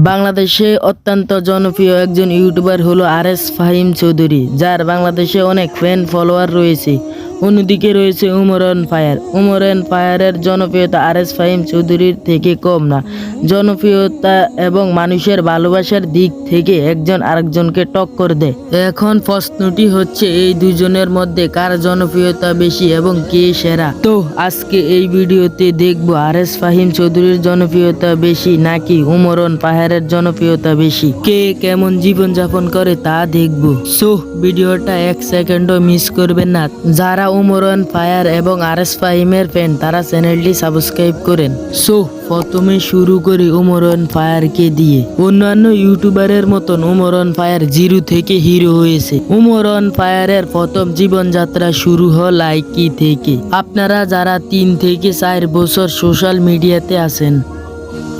বাংলাদেশে অত্যন্ত জনপ্রিয় একজন ইউটিউবার হলো আরএস ফাহিম চৌধুরী, যার বাংলাদেশে অনেক ফ্যান ফলোয়ার রয়েছে। অন্যদিকে রয়েছে Umar on fire. Umar on ফায়ারের জনপ্রিয়তা আরএস ফাহিম চৌধুরীর থেকে কম না। জনপ্রিয়তা এবং মানুষের ভালোবাসার দিক থেকে একজন আরেকজনকে টক্কর দেয়। এখন প্রশ্নটি হচ্ছে, এই দুজনের মধ্যে কার জনপ্রিয়তা বেশি এবং কে সেরা? তো আজকে এই ভিডিওতে দেখব আরএস ফাহিম চৌধুরীর জনপ্রিয়তা বেশি নাকি উমর অন ফায়ারের জনপ্রিয়তা বেশি। কে কেমন জীবনযাপন করে তা দেখব। সো ভিডিওটা এক সেকেন্ডও মিস করবেন না। যারা উমর অন ফায়ার এবং আরএস ফাহিমের ফ্যান তারা চ্যানেলটি সাবস্ক্রাইব করেন। সো প্রথমে শুরু করি উমর অন ফায়ারকে দিয়ে। অন্যান্য ইউটিউবারের মতন উমর অন ফায়ার জিরো থেকে হিরো হয়েছে। উমর অন ফায়ারের প্রথম জীবনযাত্রা শুরু হয় লাইকি থেকে। আপনারা যারা 3 থেকে 4 বছর সোশ্যাল মিডিয়াতে আছেন,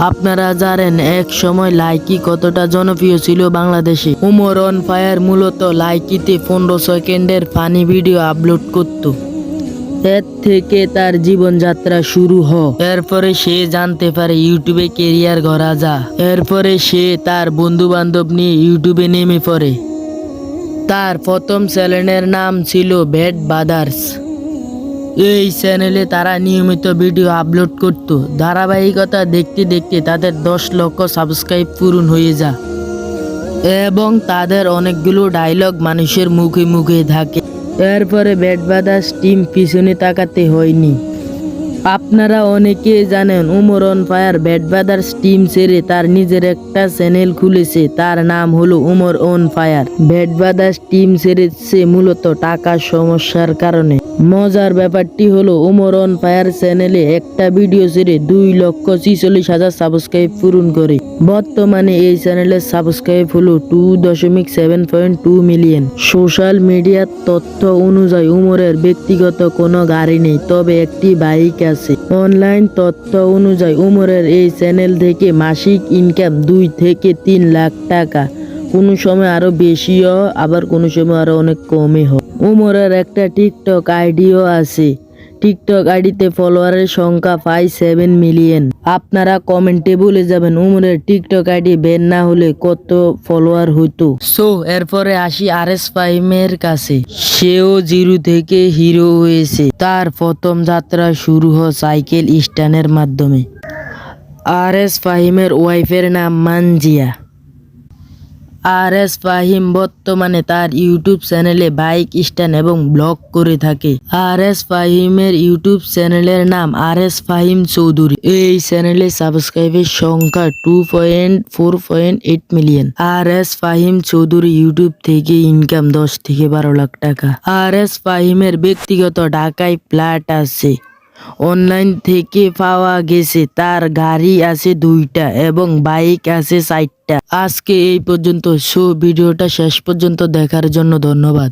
আপনারা জানেন এক সময় লাইকি কতটা জনপ্রিয় ছিল বাংলাদেশে। উমর অন ফায়ার মূলত লাইকিতে 15 সেকেন্ডের ফানি ভিডিও আপলোড করত। এর থেকে তার জীবনযাত্রা শুরু হয়। এরপরে সে জানতে পারে ইউটিউবে কেরিয়ার গড়া যায়। এরপরে সে তার বন্ধু বান্ধব নিয়ে ইউটিউবে নেমে পড়ে। তার প্রথম চ্যানেলের নাম ছিল ব্যাড ব্রাদার্স। এই চ্যানেলে তারা নিয়মিত ভিডিও আপলোড করত। ধারাবাহিকতা দেখতে দেখতে তাদের 10 লক্ষ সাবস্ক্রাইব পূরণ হয়ে যায় এবং তাদের অনেকগুলো ডায়লগ মানুষের মুখে মুখে থাকে। এরপরে ব্যাড ব্রাদার্স টিম পিছনে তাকাতে হয়নি। আপনারা অনেকে জানেন Umar on fire bad brothers team ছেড়ে তার নিজের একটা চ্যানেল খুলেছে, তার নাম হলো Umar on fire. Bad brothers team ছেড়েছে মূলত টাকার সমস্যার কারণে। মজার ব্যাপারটি হলো উমর অন ফায়ার চ্যানেলে একটা ভিডিও ছেড়ে 2,46,000 সাবস্ক্রাইব পূরণ করে। বর্তমানে এই চ্যানেলের সাবস্ক্রাইব হলো 2.7.2 মিলিয়ন। সোশ্যাল মিডিয়ার তথ্য অনুযায়ী উমরের ব্যক্তিগত কোনো গাড়ি নেই, তবে একটি বাইক আছে। অনলাইন তথ্য অনুযায়ী উমরের এই চ্যানেল থেকে মাসিক ইনকাম 2 থেকে 3 লাখ টাকা। কোনো সময় আরো বেশিও, আবার কোনো সময় আরো অনেক কমই হয়। উমরের একটা টিকটক আইডিও আছে। টিকটক আইডিতে ফলোয়ারের সংখ্যা 7 মিলিয়ন। আপনারা কমেন্টে বলে যাবেন উমরের টিকটক আইডি ব্যান না হলে কত ফলোয়ার হতো। সো এরপরে আসি আরএস ফাহিমের কাছে। সেও জিরো থেকে হিরো হয়েছে। তার প্রথম যাত্রা শুরু হয় সাইকেল স্ট্যান্ডের মাধ্যমে। আরএস ফাহিমের ওয়াইফের নাম মানজিয়া। আরএস ফাহিম বর্তমানে তার ইউটিউব চ্যানেলে বাইক স্ট্যান্ড এবং ব্লগ করে থাকে। আরএস ফাহিমের ইউটিউব চ্যানেলের নাম আরএস ফাহিম চৌধুরী। এই চ্যানেলে সাবস্ক্রাইবের সংখ্যা 2.4.8 million. RS Fahim Chowdhury YouTube থেকে ইনকাম 10 থেকে 12 লাখ টাকা। আরএস ফাহিমের ব্যক্তিগত ঢাকায় ফ্ল্যাট আছে। অনলাইন থেকে পাওয়া গেছে তার গাড়ি আছে 2টা এবং বাইক আছে 4টা। আজকে এই পর্যন্ত। সো ভিডিওটা শেষ পর্যন্ত দেখার জন্য ধন্যবাদ।